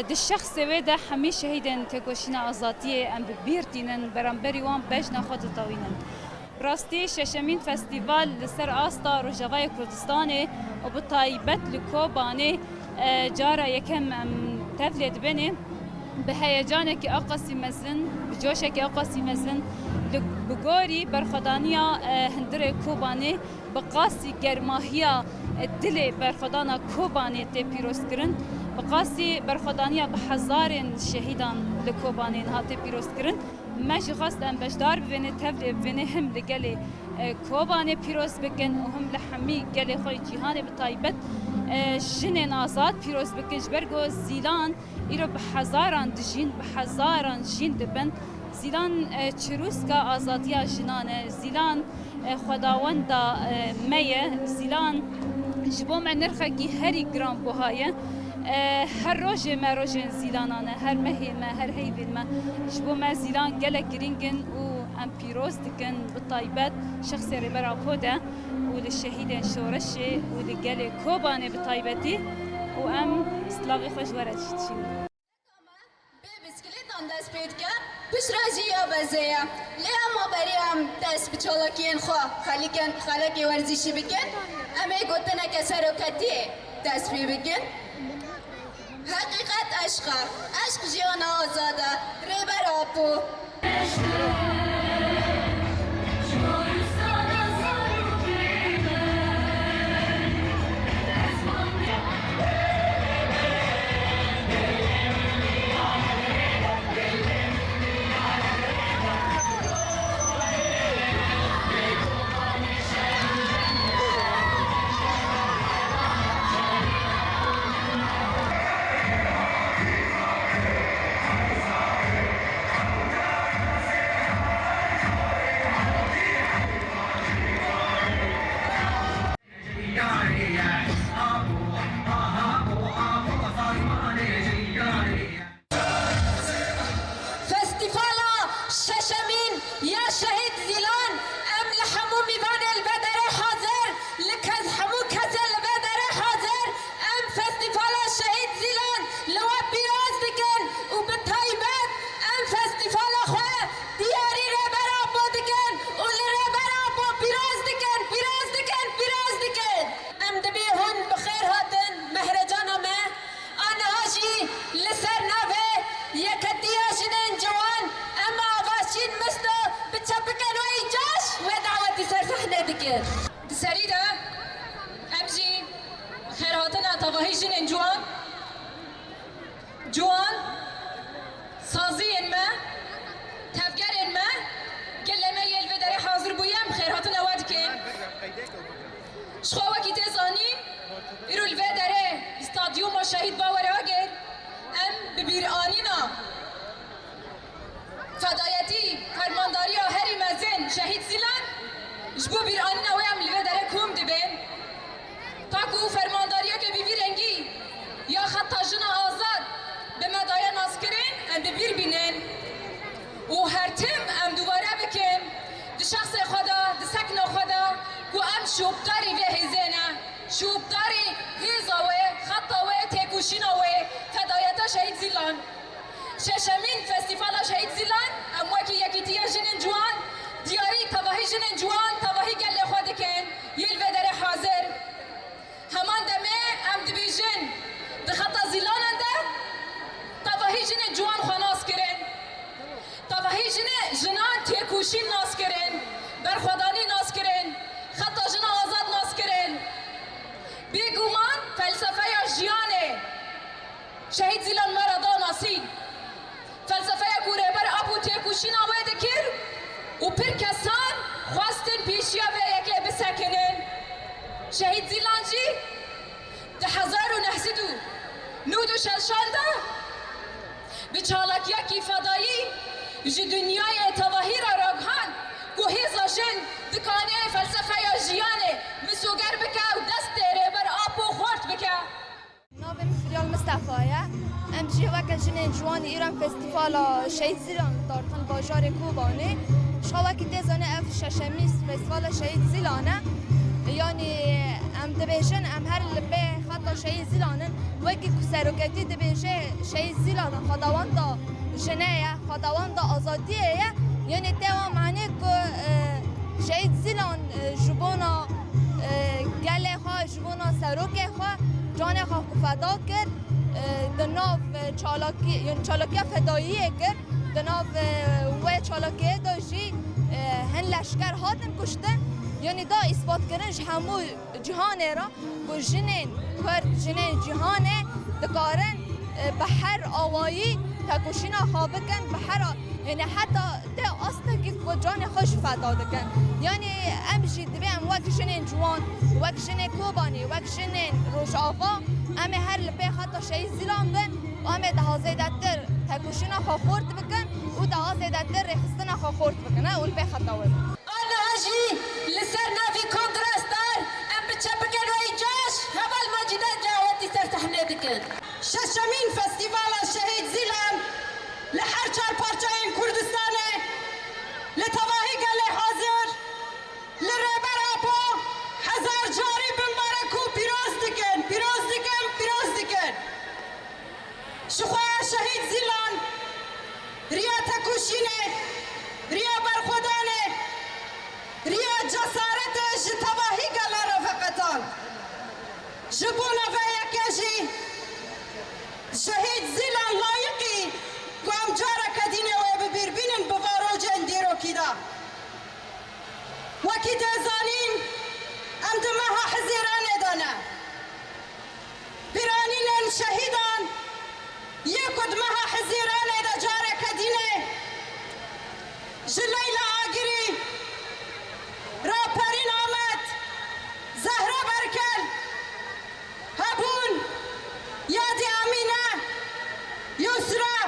د شخص وده همه شهیدن تکوشین آزادی ام بیرتینن برانبری وان بجنا خود تاوینن. راستی ششمین فستیوال لسر آستا روجاوای کردستان و به تایبت لکوبانه جارا یکم تفلید بینه به هیجانه که آقاسی مزن بجوشه که آقاسی مزن بگوری برخدانیا هندره کوبانه بقاسی گرماهیا دل برخدانا کوبانه تی پیروز کرن بقاسی برخدانیا به هزارن شهیدان لکوبانه هاتی پیروز کرن ماشي خواست ام بشدار ببینه تبلی ببینه هم لگل کوبانه پیروز بکن و هم لحمی گل خوی جهان به تایبت جنین آزاد پیروز بکن جبرگو زیلان ایرو به هزاران دجین به هزاران جین دبن زیلان چروس کا آزادی جنانه زیلان خداوند میه زیلان جبو من نرخی هری گرام بوهایه هر روز ما روز زیلانانه هر مهی ما هر هیوی ما جبو ما زیلان گله گرینگن و ام پیروز دکن بطایبت شخص ربرا خوده و للشهید شورشه و لگله کوبانه بطایبتی و ام سلاوی خوش ورد شدشیم بسکلیتان دست پید که پیش راجی یا بزیه لیا ما بریم دست بچالاکین خواه خالکی ورزشی بکن اما گوتنه که سروکتی دست پی بکن حقیقت عشقه عشق جیان آزاده ریبر آپو سريدة أمجي خيراتنا طواهيجن جوان صازين ما تفكرين ما قل ما يلفدري حاضر بويام خيراتنا وادكين شخوا كي تزانين إرو الفدري استاديوم وشهيد باوراجر أم ببيرانينا فدايتي فرمانداريا هري مازن شهيد زيلان جبو بیرانینا ویم لیوه داره کوم دبین تاکو فرمانداریا که بیرنگی یا خطا جنا آزاد به مدای ناز کرین ام بیر بینن و هر تیم ام دوباره بکن دو شخص خدا دو سکن خدا کو ام شوبداری به هزینه شوبداری هزاوه خطاوه تکوشیناوه فدایتا شهید زیلان ششمین فستیوال شهید زیلان ام وکی یکی تیا جنین جوان دیاری تواهی جنین جوان تواهی گل خود کن یل و در حاضر همان دمه ام دبیجن دخطا زیلان انده تواهی جنین جوان خاناس کرن تواهی جنان تیکوشین ناس کرن برخودانی ناس کرن خطا جنا آزاد ناس کرن بیگومان فلسفه یا جیانه شهید زیلان مردا ناسی فلسفه یا گوره بر اپو تیکوشین آوه دکر و پر کسان خواستن پیشیا و یکی بسکنن شهید زیلان جی 1992 شلشانده به چالاکیا کی فدایی جی دنیای تواهی را راگهان گوهی زاشن دکانه فلسفه یا جیانه مسوگر بکه و دست تیره بر آب و خورد بکه ناویم فریال مصطفیه ام جی وکه جنین جوان ایران فستیوال شهید زیلان دارتن باجار کوبانه شخوا که تزانه اف ششمیست فستیوال شهید زیلانه یعنی ام دبیجن ام هر لبه خطا خطا شهید زیلانن وکی که سروکتی دبیجه شهید زیلان خداوند جنایه خداوند آزادیه یعنی توا معنی که شهید زیلان جبونا گله خواه جبونا سروکه خواه جان خواه فدا کرد دناف چالاکی یعنی چالاکی فداییه کرد دناف و چالاکی داشی هن لشکر هاتن کشتن یعنی دا اثبات کردنش همو جهانه را که جنین کرد جنین جهانه دکارن به هر آوایی تکوشینا خوابکن به هر یعنی حتی ده اصلا که جان خوش فدا دکن یعنی امشی دبیم وقت جنین جوان وقت جنین کوبانی وقت جنین روشافا امه هر لپی حتی شهید زیلان بن و امه ده زیدتر تکوشینا خورد بکن و ده زیدتر رخصتنا خورد بکن و لپی حتی وید أنا هجي لسرنا في كونتراستار أم بتشبكن ويجاش هبا الماجدة جاوتي سرتحنا دكن ششمين فستيفال الشهيد زيلان لحرشار بارشاين كردستاني لتواهي قال حاضر لربر أبو هزار جاري بمباركو بيروز دكن شخوة شهيد زيلان ريا تكوشيني ريا برخوداني ريا جسارتش تواهي قال رفقتان جبونا فيا كاجي شهيد زيلان لايقي قام جارة كدينة وببيربين بفارو جنديرو كدا وكدا زانين أمدمها حزيران دانا برانين شهيدان يكد مها حزيران دا جارة كدينة جليلة عاقري رابرين آمد زهرة بركل هبون يادي أمينة يسرى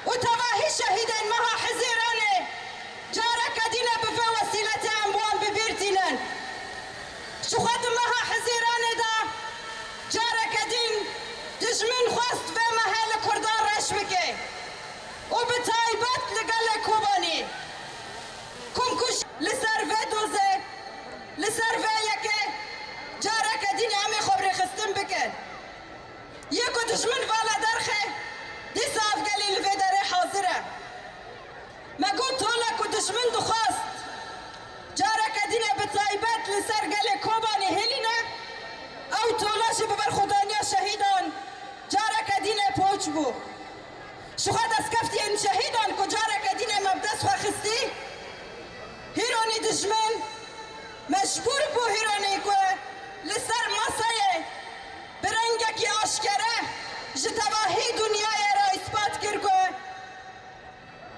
وتواهي شهيدين مها حزيراني جارة كدينة بفا وسيلة أموان ببيرتينن شخد مها حزيراني دا جارة كدين دجمن خواست في محل كردان رشبكي وبتايبت لقال كوباني كمكش لسرفه دوزه لسرفه يكي جارة كديني عمي خبري خستن بكن يكو دشمن فالا درخه دي صاف قالي الفيداري حاضرة ما قلت لك ودشمن دخاست جارة كديني بتايبت لسر قالي كوباني هلينا او تولاش ببرخودانيا شهيدان جارة كديني پوچ بو شو خد اسكفتي ان شهيدان كو جارة كديني مبدس خواخستی هيروني دشمن مجبور بو هيروني كو لسر مصايه برنگکی آشکره جتواهی دنیای را اثبات کرد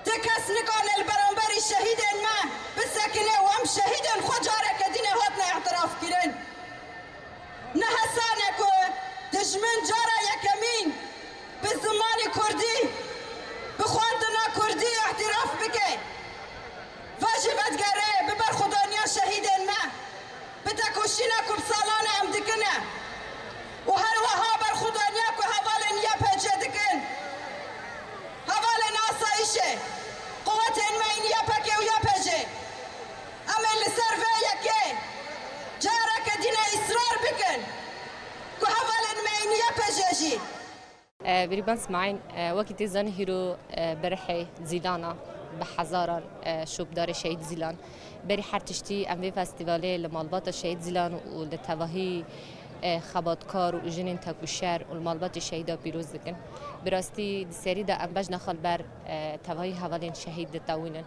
تکس نکان البرانبری شهیدن ما بسکنه و هم شهیدن خود جاره کدین هاتنا اعتراف کرن نه حسانه که دشمن جاره یکمین به زمان کردی بخواندنا کردی اعتراف بکه واجبت گره ببر خدانیا شهیدن ما بتکوشینا کب سالانه هم دکنه و هر وها بر خدانیا که حوالن یا پجه دکن حوالن آسایشه قوت این یا پکه و یا پجه اما لسر و یکه جاره که دین اصرار بکن که حوالن این یا پجه جی بريبان سمعين وقت زن هيرو برحي زيلانا بحزاران شوبدار شهيد زيلان بري حرتشتي ام فستيفالي لمالبات شهيد زيلان ولتواهي خباتکار و جنین تکوشر و المالبات شهیدا پیروز دکن براستی سری دا ام بجنا خال بر تواهی حوالین شهید تاوینن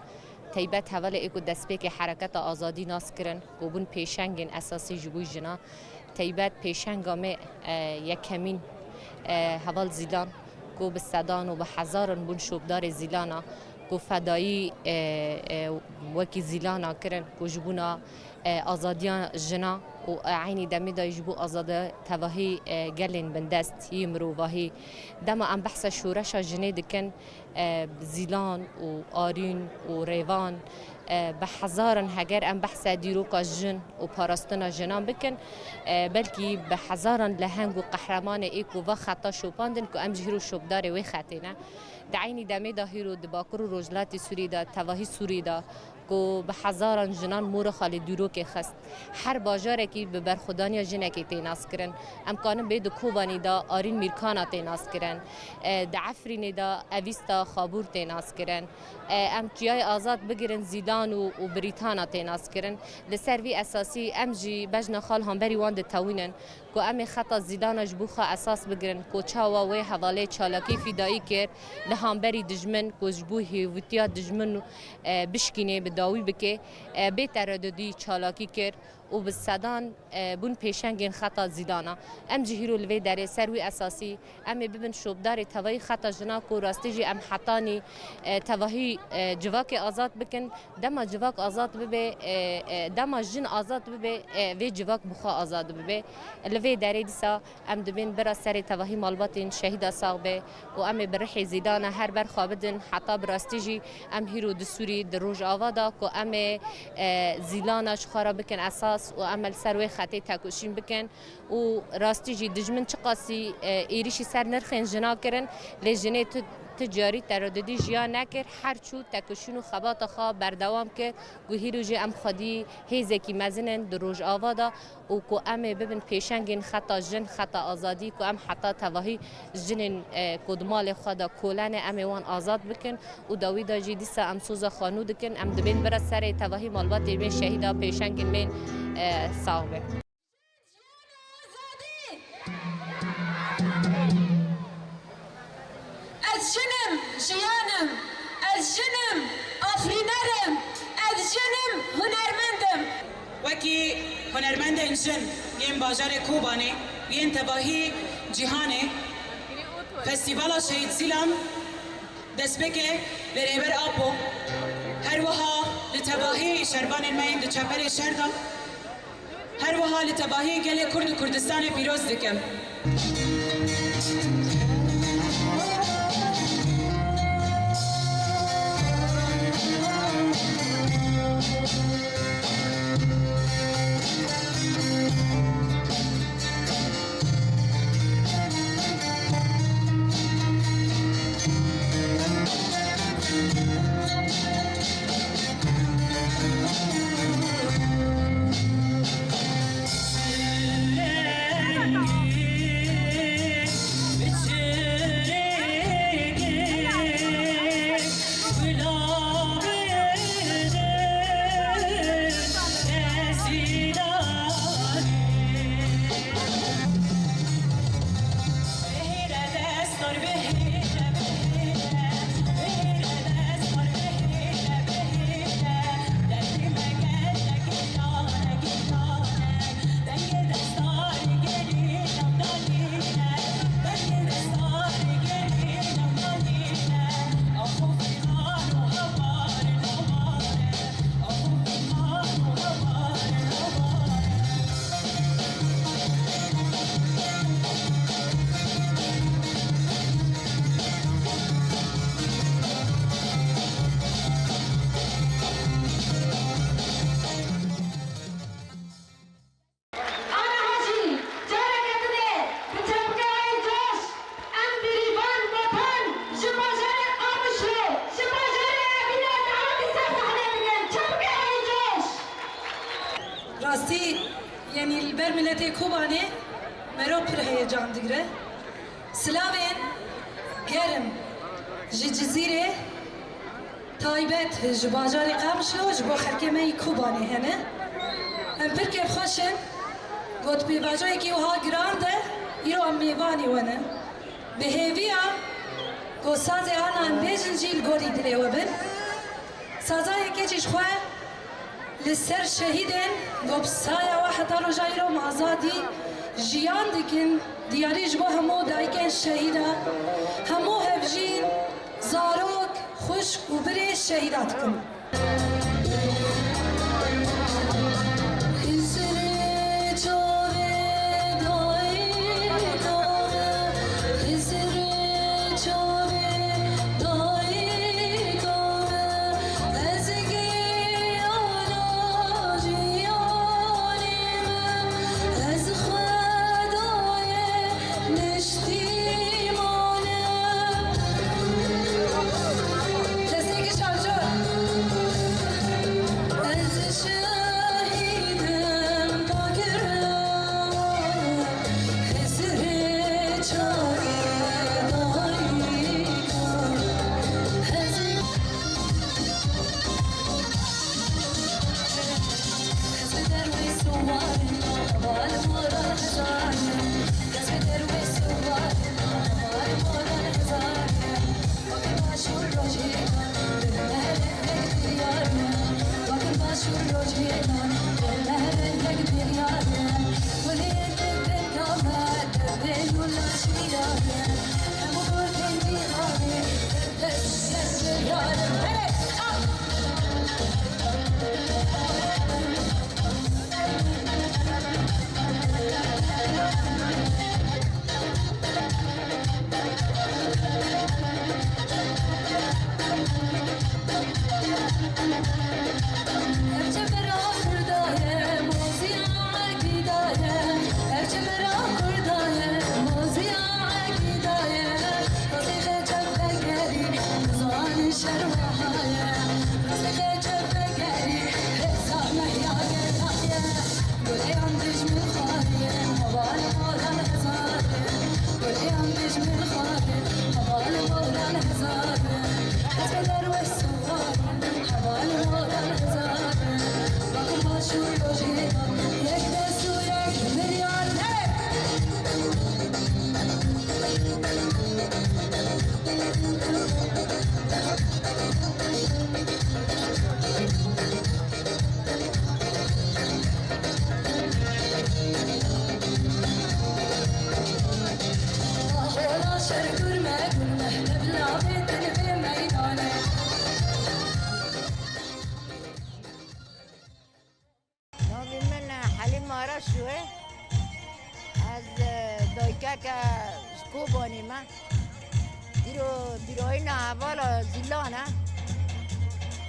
تیبت حوال ایکو دسپیک حرکت آزادی ناس کرن و بون پیشنگین اساسی جبوی جنا تیبت پیشنگامه یکمین حوال زیلان کو به صدان و به هزاران بون شوبدار زیلانا کو فدایی وکی زیلانا کرن کو جبونا آزادیان جنا و عینی دمی دا یجبو آزاده تواهی گلین بندست یمرو واهی دما ام بحث شورش جنی دکن زیلان و آرین و ریوان به هزارن هگر ام بحث دیروکا جن و پاراستنا جنان بکن بلکی به هزارن لهنگ و قهرمان ایکو و خطا شوپاندن که ام جهرو شوبدار وی خطینه دعینی دمی دا هیرو دباکر و رجلات سوری دا تواهی سوری دا کو به هزاران جنان مور خالی دیرو که خست هر باجاره کی به برخودانی جنه کی تیناس کرن امکان به دو کوبانی دا آرین میرکانا تیناس کرن دعفرین دا اویستا خابور تیناس کرن ام جای آزاد بگیرن زیدان و بریتانا تیناس کرن لسر وی اساسی ام جی بجنا خال هم بری وان توینن کو ام خطا زیدان جبوخا اساس بگیرن کو چاوا و حواله چالاکی فدایی کرد لهم بری دجمن کو جبوهی وتیا دجمن بشکینه بداوی بکه به ترددی چالاکی کرد و بالسدان بون پیشنگین خطا زیدانا ام جهیرو لوی داره سروی اساسی ام ببن شوبدار توهی خطا جنا کو راستیجی ام حتانی توهی جواک آزاد بکن دما جواک آزاد ببه دما جن آزاد ببه و جواک بخا آزاد ببه لوی داره دیسا ام دبین برا سر توهی مالباتین شهید ساغبه و ام برحی زیدانا هر بر خوابدن حتا براستیجی ام هیرو دسوری دروج آوادا کو ام زیلانا شخارا بکن اساس و عمل سروی خطی تکوشین بکن و راستی جی دجمن چقاسی ایریشی سر نرخین جنا کرن لجنه تجاری ترددی جیا نکر هر چو تکوشین و خبات خواه بردوام که گوهیرو جی ام خودی هیزکی مزنن دروج آوادا و کو ام ببن پیشنگین خطا جن خطا آزادی کو ام حتا تواهی جنن کدمال خدا کولن ام وان آزاد بکن و داوی دا جی دیسا ام سوزا خانو دکن ام دبین برا سر تواهی مالبات بین شهیدا پیشنگین بین صاحبه از جنم جیانم از جنم آفرینرم از جنم هنرمندم وکی هنرمند انجن یم باجار کوبانه یم تباهی جهانه فستیوالا شهید زیلان دست بکه لریبر آپو هر وها لتباهی شربان المین دو چپر شردا هر وها لتباهی گل کرد کردستان پیروز دکم راستی یعنی البر ملت کوبانه مرو پر هیجان دیگره سلاوین گرم جزیره تایبت جباجار قمشلو جبو خرکمه کوبانه هنه ام پر که خوشن گوت بی باجای که وها گرانده ایرو ام میوانی ونه به هیویا گو ساز آنان بیجن جیل گوری دلیو بن سازای که چیش خواه لسر شهیدن گو بسایا واحد رو جایرو آزادی جیان دکن دیاریش بو همو دایکن شهیدا همو هفجین زاروک خوش و بری شهیدات کن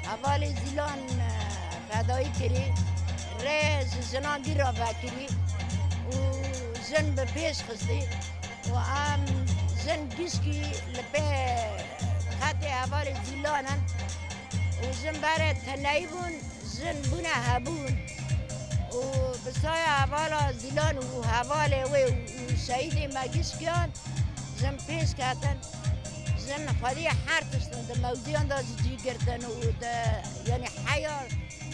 اول زیلان فدایی کری ریز زنان دی را بکری و زن به پیش خستی و ام زن گیسکی لپه خط اول زیلانن و زن بره تنهی بون زن بونه هبون و بسای اول زیلان و حوال و شهید مگیسکیان زن پیش کتن زن خودی هر تشتن ده موزیان دا جی گردن و ده یعنی حیار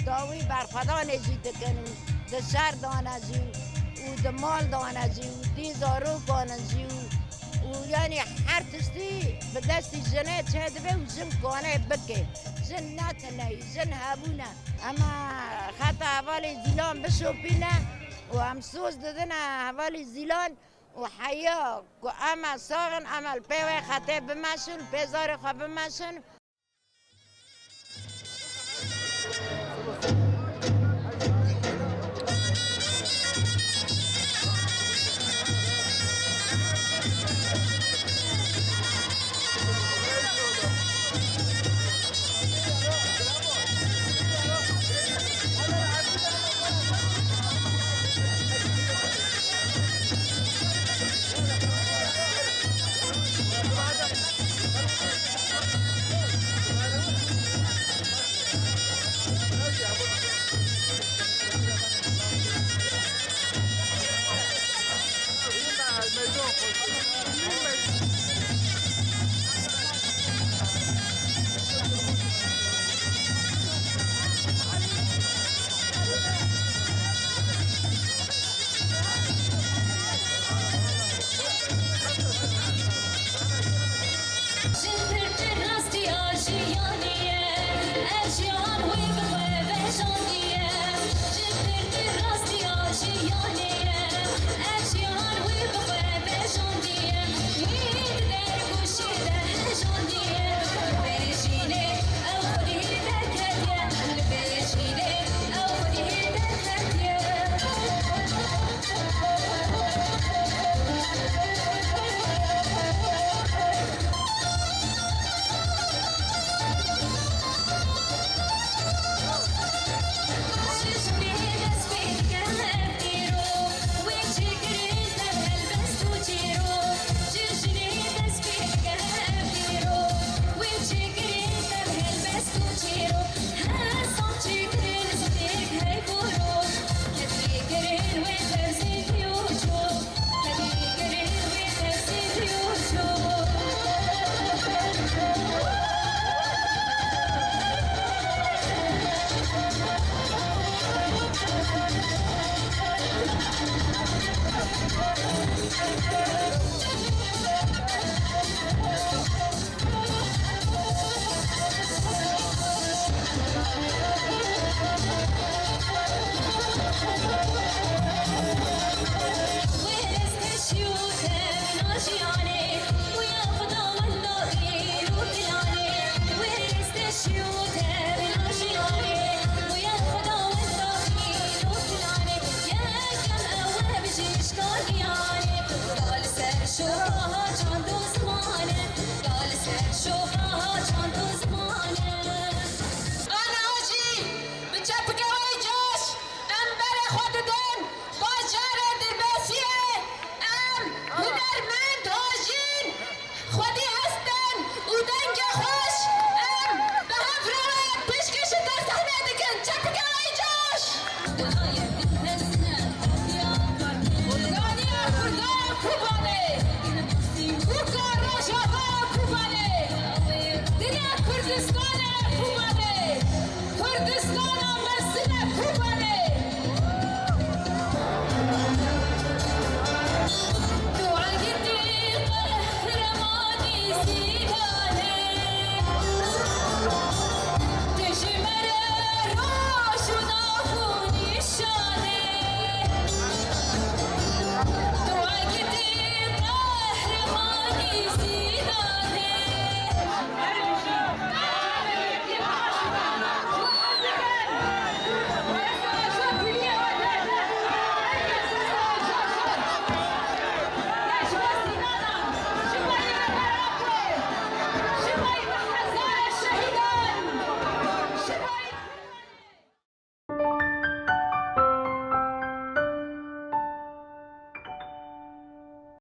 داوی بر خدا نزی دکن و ده سر دانزی و ده مال دانزی و دی زارو کانزی و یعنی هر تشتی به دستی زنه چه دبه و زن کانه بکه زن نتنهی زن هبونه اما خط اول زیلان بشوپینه و هم سوز دادن اول زیلان و حیا و اما ساغن عمل پیوه خطه بمشن پیزار خواه بمشن Kurdistan, Mezine, Kubane.